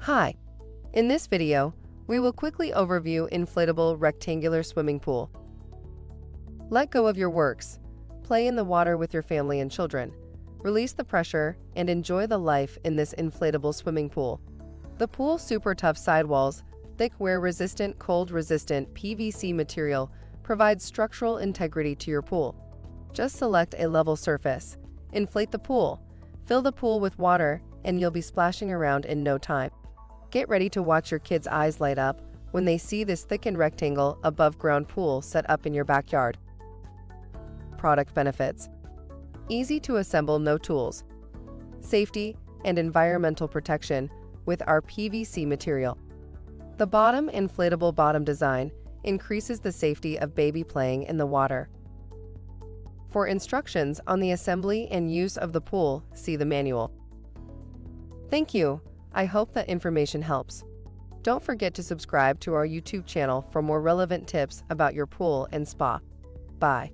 Hi, in this video, we will quickly overview inflatable rectangular swimming pool. Let go of your works, play in the water with your family and children, release the pressure, and enjoy the life in this inflatable swimming pool. The pool's super tough sidewalls, thick wear-resistant, cold-resistant PVC material provides structural integrity to your pool. Just select a level surface, inflate the pool, fill the pool with water, and you'll be splashing around in no time. Get ready to watch your kids' eyes light up when they see this thickened rectangle above-ground pool set up in your backyard. Product benefits: easy to assemble, no tools. Safety and environmental protection with our PVC material. The bottom inflatable bottom design increases the safety of baby playing in the water. For instructions on the assembly and use of the pool, see the manual. Thank you. I hope that information helps. Don't forget to subscribe to our YouTube channel for more relevant tips about your pool and spa. Bye.